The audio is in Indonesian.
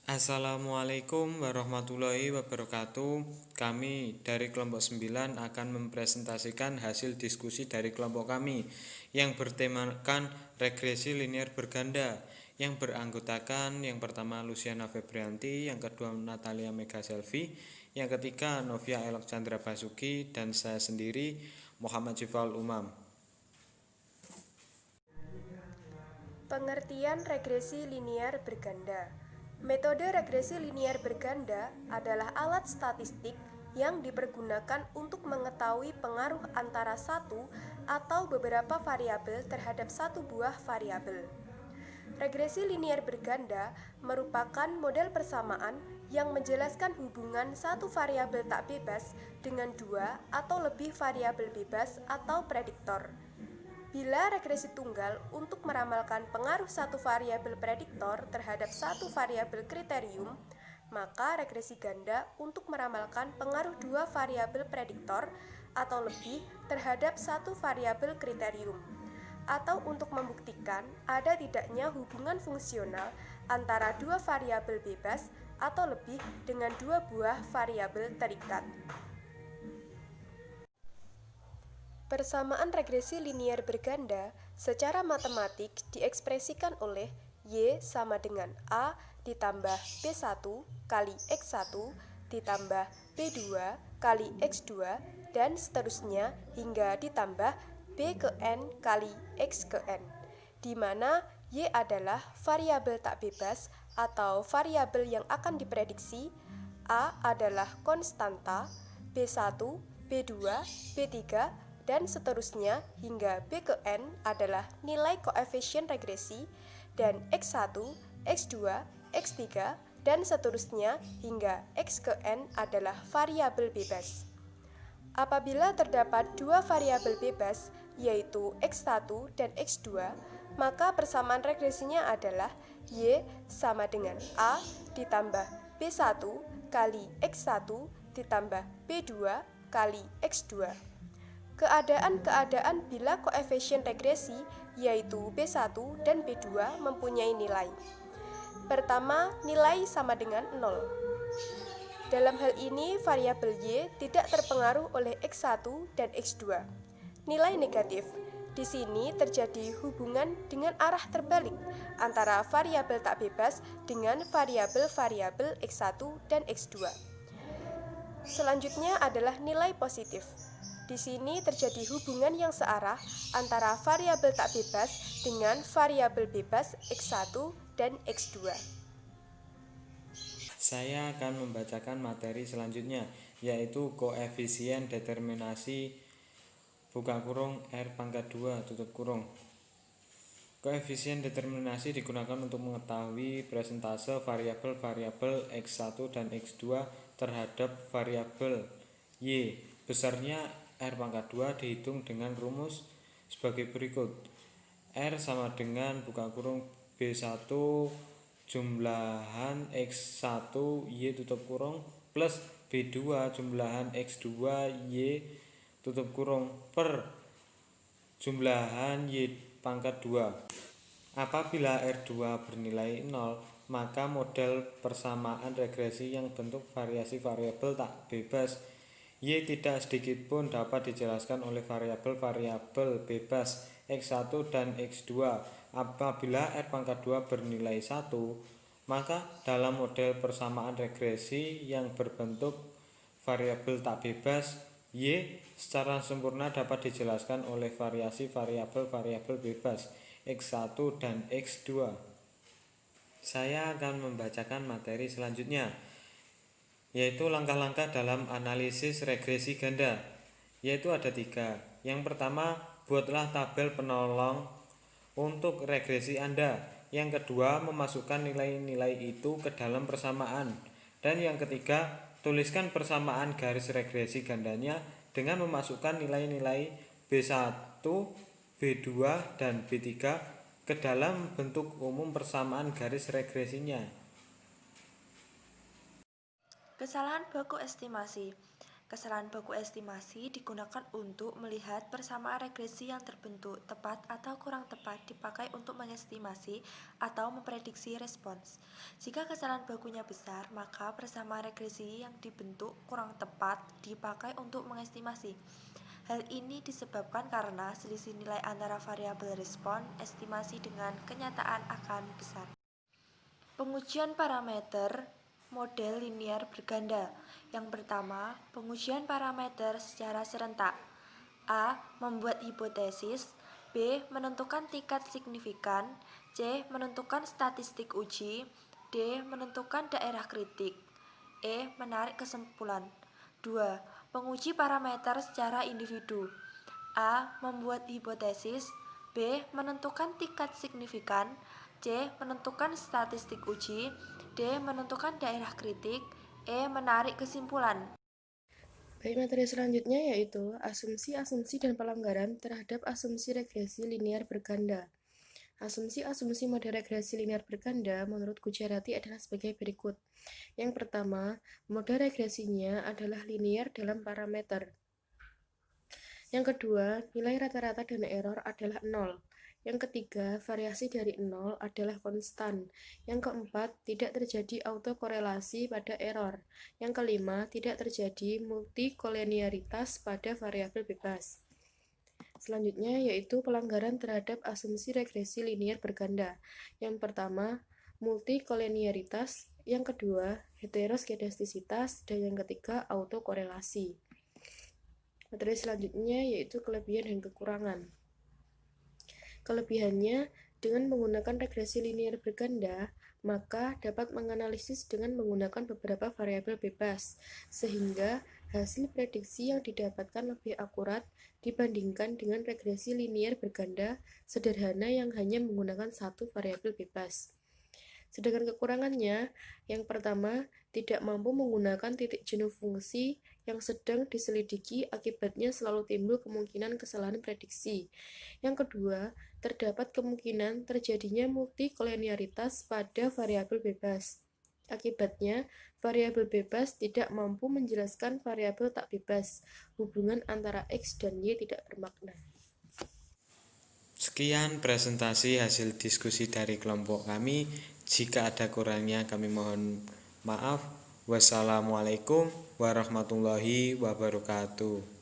Assalamualaikum warahmatullahi wabarakatuh. Kami dari kelompok 9 akan mempresentasikan hasil diskusi dari kelompok kami yang bertemakan regresi linear berganda, yang beranggotakan yang pertama Luciana Febrianti, yang kedua Natalia Mega Selvi, yang ketiga Novia Alexandra Basuki, dan saya sendiri Muhammad Jifaul Umam. Pengertian regresi linear berganda. Metode regresi linear berganda adalah alat statistik yang dipergunakan untuk mengetahui pengaruh antara satu atau beberapa variabel terhadap satu buah variabel. Regresi linear berganda merupakan model persamaan yang menjelaskan hubungan satu variabel tak bebas dengan dua atau lebih variabel bebas atau prediktor. Bila regresi tunggal untuk meramalkan pengaruh satu variabel prediktor terhadap satu variabel kriterium, maka regresi ganda untuk meramalkan pengaruh dua variabel prediktor atau lebih terhadap satu variabel kriterium, atau untuk membuktikan ada tidaknya hubungan fungsional antara dua variabel bebas atau lebih dengan dua buah variabel terikat. Persamaan regresi linear berganda secara matematik diekspresikan oleh Y sama dengan A ditambah B1 kali X1 ditambah B2 kali X2 dan seterusnya hingga ditambah B ke N kali X ke N, di mana Y adalah variabel tak bebas atau variabel yang akan diprediksi, A adalah konstanta, B1, B2, B3, dan seterusnya hingga B ke N adalah nilai koefisien regresi, dan X1, X2, X3, dan seterusnya hingga X ke N adalah variabel bebas. Apabila terdapat dua variabel bebas, yaitu X1 dan X2, maka persamaan regresinya adalah Y sama dengan A ditambah B1 kali X1 ditambah B2 kali X2. Keadaan-keadaan bila koefisien regresi yaitu B1 dan B2 mempunyai nilai. Pertama, nilai sama dengan 0. Dalam hal ini, variabel Y tidak terpengaruh oleh X1 dan X2. Nilai negatif. Di sini terjadi hubungan dengan arah terbalik antara variabel tak bebas dengan variabel-variabel X1 dan X2. Selanjutnya adalah nilai positif. Di sini terjadi hubungan yang searah antara variabel tak bebas dengan variabel bebas X1 dan X2. Saya akan membacakan materi selanjutnya, yaitu koefisien determinasi buka kurung R pangkat 2 tutup kurung. Koefisien determinasi digunakan untuk mengetahui presentase variabel-variabel X1 dan X2 terhadap variabel Y. Besarnya R pangkat 2 dihitung dengan rumus sebagai berikut. R sama dengan buka kurung B1 jumlahan X1 Y tutup kurung plus B2 jumlahan X2 Y tutup kurung per jumlahan Y pangkat 2. Apabila R2 bernilai 0, maka model persamaan regresi yang bentuk variasi variabel tak bebas Y tidak sedikit pun dapat dijelaskan oleh variabel-variabel bebas X1 dan X2. Apabila R pangkat 2 bernilai 1, maka dalam model persamaan regresi yang berbentuk variabel tak bebas Y secara sempurna dapat dijelaskan oleh variasi variabel-variabel bebas X1 dan X2. Saya akan membacakan materi selanjutnya, yaitu langkah-langkah dalam analisis regresi ganda, yaitu ada 3. Yang pertama, buatlah tabel penolong untuk regresi Anda. Yang kedua, memasukkan nilai-nilai itu ke dalam persamaan. Dan yang ketiga, tuliskan persamaan garis regresi gandanya dengan memasukkan nilai-nilai B1, B2, dan B3 ke dalam bentuk umum persamaan garis regresinya. Kesalahan baku estimasi. Kesalahan baku estimasi digunakan untuk melihat persamaan regresi yang terbentuk tepat atau kurang tepat dipakai untuk mengestimasi atau memprediksi respons. Jika kesalahan bakunya besar, maka persamaan regresi yang dibentuk kurang tepat dipakai untuk mengestimasi. Hal ini disebabkan karena selisih nilai antara variabel respon estimasi dengan kenyataan akan besar. Pengujian parameter model linier berganda. Yang pertama, pengujian parameter secara serentak. A. Membuat hipotesis. B. Menentukan tingkat signifikan. C. Menentukan statistik uji. D. Menentukan daerah kritik. E. Menarik kesimpulan. 2. Penguji parameter secara individu. A. Membuat hipotesis. B. Menentukan tingkat signifikan. C. Menentukan statistik uji. D. Menentukan daerah kritik. E. Menarik kesimpulan. Baik, materi selanjutnya yaitu asumsi-asumsi dan pelanggaran terhadap asumsi regresi linear berganda. Asumsi-asumsi model regresi linear berganda menurut Gujarati adalah sebagai berikut. Yang pertama, model regresinya adalah linear dalam parameter. Yang kedua, nilai rata-rata dan error adalah 0. Yang ketiga, variasi dari 0 adalah konstan. Yang keempat, tidak terjadi autokorelasi pada error. Yang kelima, tidak terjadi multikolinearitas pada variabel bebas. Selanjutnya yaitu pelanggaran terhadap asumsi regresi linear berganda. Yang pertama, multikolinearitas. Yang kedua, heteroskedastisitas. Dan yang ketiga, autokorelasi. Materi selanjutnya yaitu kelebihan dan kekurangan. Kelebihannya, dengan menggunakan regresi linear berganda, maka dapat menganalisis dengan menggunakan beberapa variabel bebas, sehingga hasil prediksi yang didapatkan lebih akurat dibandingkan dengan regresi linear berganda sederhana yang hanya menggunakan satu variabel bebas. Sedangkan kekurangannya, yang pertama, tidak mampu menggunakan titik jenuh fungsi yang sedang diselidiki, akibatnya selalu timbul kemungkinan kesalahan prediksi. Yang kedua, terdapat kemungkinan terjadinya multikolinearitas pada variabel bebas. Akibatnya, variabel bebas tidak mampu menjelaskan variabel tak bebas. Hubungan antara X dan Y tidak bermakna. Sekian presentasi hasil diskusi dari kelompok kami. Jika ada kurangnya kami mohon maaf. Wassalamualaikum warahmatullahi wabarakatuh.